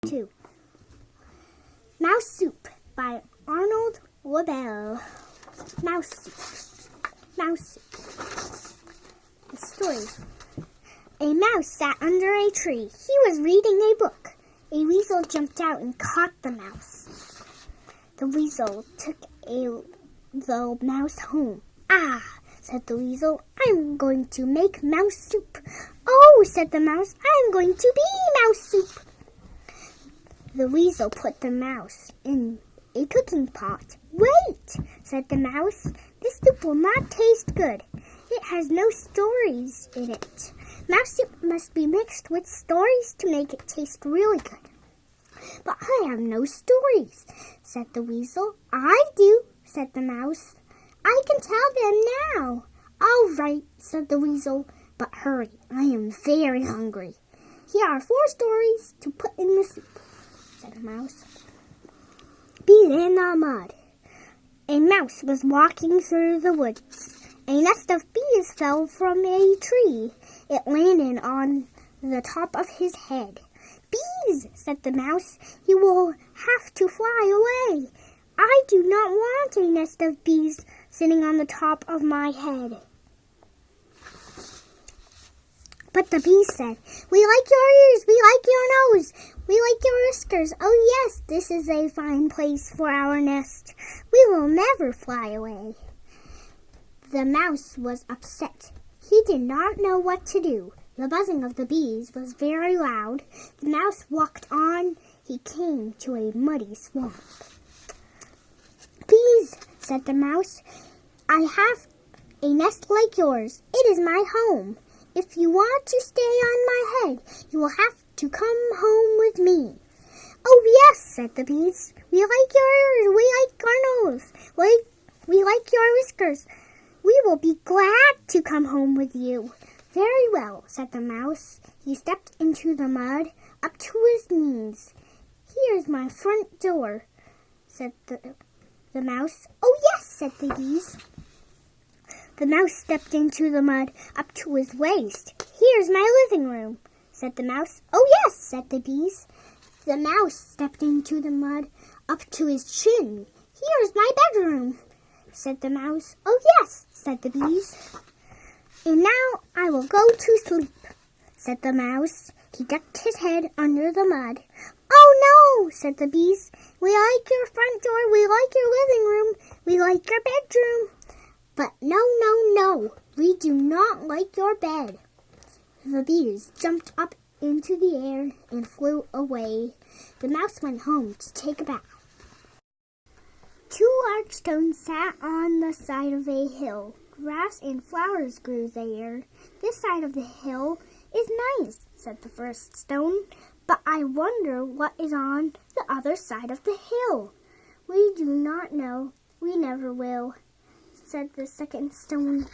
2. Mouse Soup by Arnold, Lobel. Mouse Soup. Mouse Soup. The story. A mouse sat under a tree. He was reading a book. A weasel jumped out and caught the mouse. The weasel took the mouse home. "Ah," said the weasel, "I'm going to make mouse soup." "Oh," said the mouse, "I'm going to be mouse soup." The weasel put the mouse in a cooking pot. "Wait," said the mouse, "this soup will not taste good. It has no stories in it. Mouse soup must be mixed with stories to make it taste really good." "But I have no stories," said the weasel. "I do," said the mouse. "I can tell them now." "All right," said the weasel, "but hurry, I am very hungry." "Here are 4 stories to put in the soup," said the mouse. Bees in the mud. A mouse was walking through the woods. A nest of bees fell from a tree. It landed on the top of his head. "Bees," said the mouse, "you will have to fly away. I do not want a nest of bees sitting on the top of my head." But the bees said, "We like your ears, we like your nose, we like your whiskers. Oh yes, this is a fine place for our nest. We will never fly away." The mouse was upset. He did not know what to do. The buzzing of the bees was very loud. The mouse walked on. He came to a muddy swamp. "Bees," said the mouse, "I have a nest like yours. It is my home. If you want to stay on my head, you will have to come home with me." "Oh yes," said the bees. "We like your ears, we like our nose, we like your whiskers. We will be glad to come home with you." "Very well," said the mouse. He stepped into the mud up to his knees. "Here's my front door," said the mouse. "Oh yes," said the bees. The mouse stepped into the mud up to his waist. "Here's my living room," said the mouse. "Oh yes," said the bees. The mouse stepped into the mud up to his chin. "Here's my bedroom," said the mouse. "Oh yes," said the bees. "And now I will go to sleep," said the mouse. He ducked his head under the mud. "Oh no," said the bees. "We like your front door, we like your living room, we like your bedroom. But no, we do not like your bed." The bees jumped up into the air and flew away. The mouse went home to take a bath. 2 large stones sat on the side of a hill. Grass and flowers grew there. "This side of the hill is nice," said the first stone, "but I wonder what is on the other side of the hill." "We do not know. We never will," said the second stone.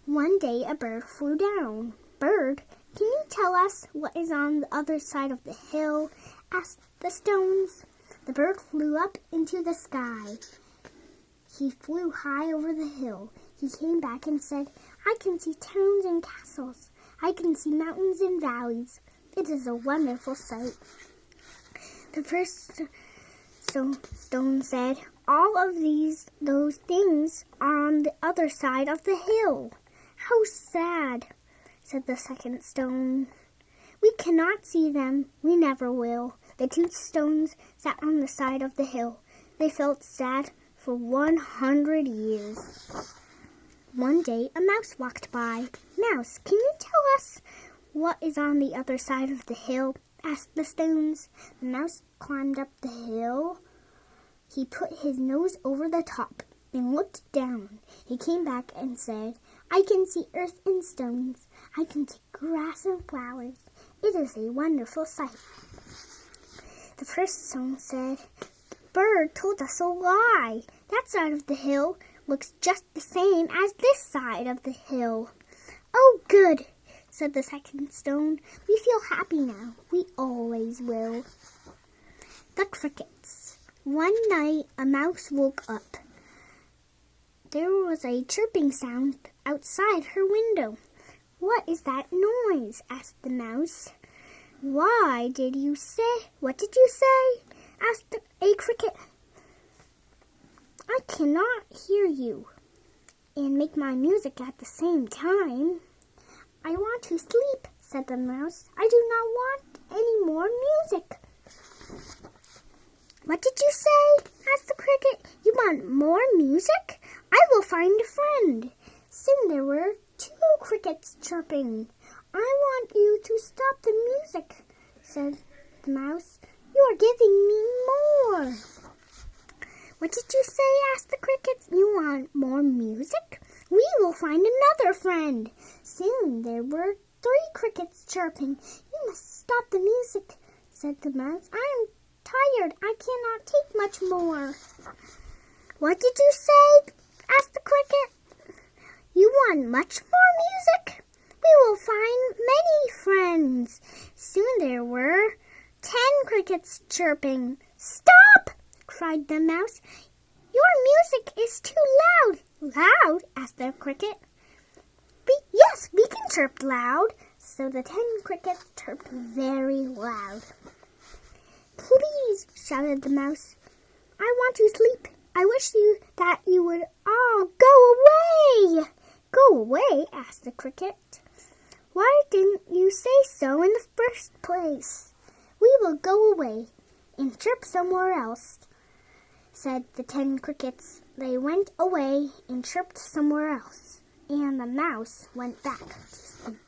One day a bird flew down. "Bird, can you tell us what is on the other side of the hill?" asked the stones. The bird flew up into the sky. He flew high over the hill. He came back and said, "I can see towns and castles. I can see mountains and valleys. It is a wonderful sight." The first stone said, "All of those things are on the other side of the hill." "How sad," said the second stone. "We cannot see them. We never will." The 2 stones sat on the side of the hill. They felt sad for 100 years. One day a mouse walked by. "Mouse, can you tell us what is on the other side of the hill?" asked the stones. The mouse climbed up the hill. He put his nose over the top and looked down. He came back and said, "I can see earth and stones. I can see grass and flowers. It is a wonderful sight." The first stone said, "The bird told us a lie. That side of the hill looks just the same as this side of the hill." "Oh, good," said the second stone. "We feel happy now. We always will." The crickets. One night a mouse woke up. There was a chirping sound outside her window. "What is that noise?" asked the mouse. What did you say? Asked a cricket. I cannot hear you and make my music at the same time. I want to sleep, said the mouse. I do not want any more music. What did you say? Asked the cricket. You want more music? I will find a friend. Soon there were 2 crickets chirping. I want you to stop the music, said the mouse. You are giving me more. What did you say? Asked the crickets. You want more music? We will find another friend. Soon there were 3 crickets chirping. You must stop the music, said the mouse. I am tired. I cannot take much more. What did you say? Asked the cricket. You want much more music? We will find many friends. Soon there were 10 crickets chirping. Stop! Cried the mouse. Your music is too loud. Loud? Asked the cricket. Yes, we can chirp loud. So the 10 crickets chirped very loud. Please, shouted the mouse. I want to sleep. I wish that you would all go away. Go away? Asked the cricket. Why didn't you say so in the first place? We will go away and chirp somewhere else, said the 10 crickets. They went away and chirped somewhere else, and the mouse went back to sleep.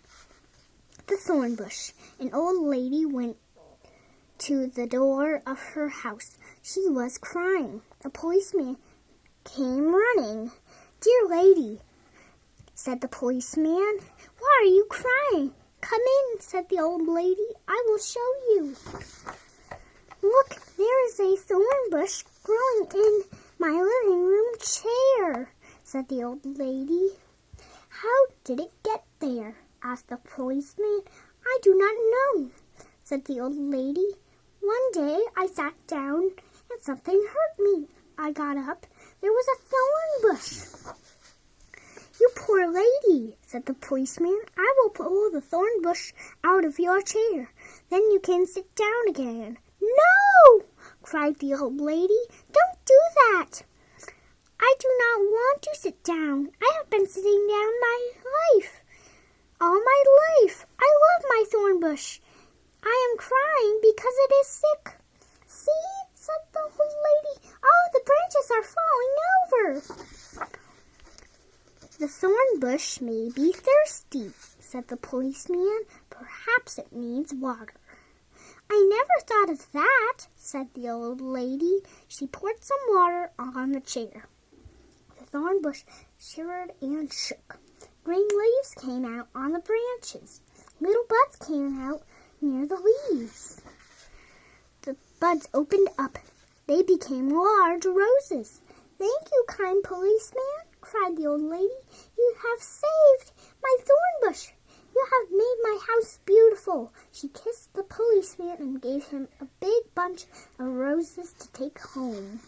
The thorn bush. An old lady went to the door of her house. She was crying. A policeman came running. Dear lady, said the policeman, why are you crying? Come in, said the old lady. I will show you. Look, there is a thorn bush growing in my living room chair, said the old lady. How did it get there? Asked the policeman. I do not know, said the old lady. One day I sat down and something hurt me. I got up. There was a thorn bush. You poor lady, said the policeman. I will pull the thorn bush out of your chair. Then you can sit down again. No, cried the old lady. Don't do that. I do not want to sit down. I have been sitting down all my life. I love my thorn bush. I am crying because it is sick. See, said the old lady. Oh, the branches are falling over. The thorn bush may be thirsty, said the policeman. Perhaps it needs water. I never thought of that, said the old lady. She poured some water on the chair. The thorn bush shivered and shook. Green leaves came out on the branches. Little buds came out near the leaves. The buds opened up. They became large roses. Thank you, kind policeman, cried the old lady. You have saved my thorn bush. You have made my house beautiful. She kissed the policeman and gave him a big bunch of roses to take home.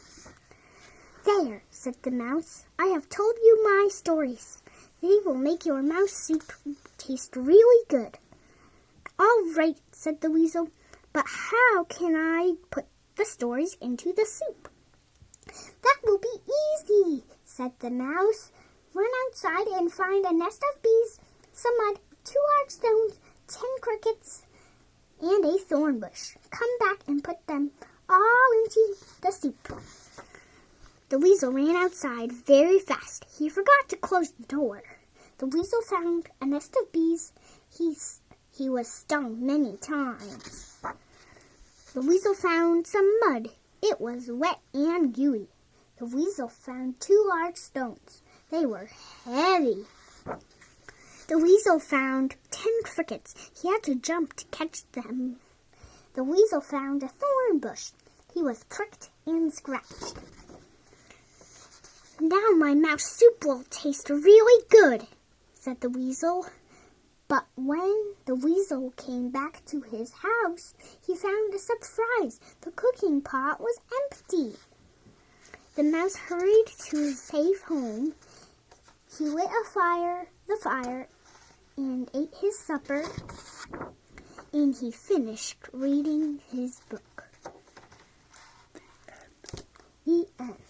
There, said the mouse. I have told you my stories. They will make your mouse soup taste really good. All right, said the weasel. But how can I put the stories into the soup? That will be easy, said the mouse. Run outside and find a nest of bees, some mud, 2 large stones, 10 crickets, and a thorn bush. Come back and put them all into the soup. The weasel ran outside very fast. He forgot to close the door. The weasel found a nest of bees. He was stung many times. The weasel found some mud. It was wet and gooey. The weasel found 2 large stones. They were heavy. The weasel found 10 crickets. He had to jump to catch them. The weasel found a thorn bush. He was pricked and scratched. Now my mouse soup will taste really good, said the weasel. But when the weasel came back to his house, he found a surprise. The cooking pot was empty. The mouse hurried to his safe home. He lit the fire, and ate his supper. And he finished reading his book. The end.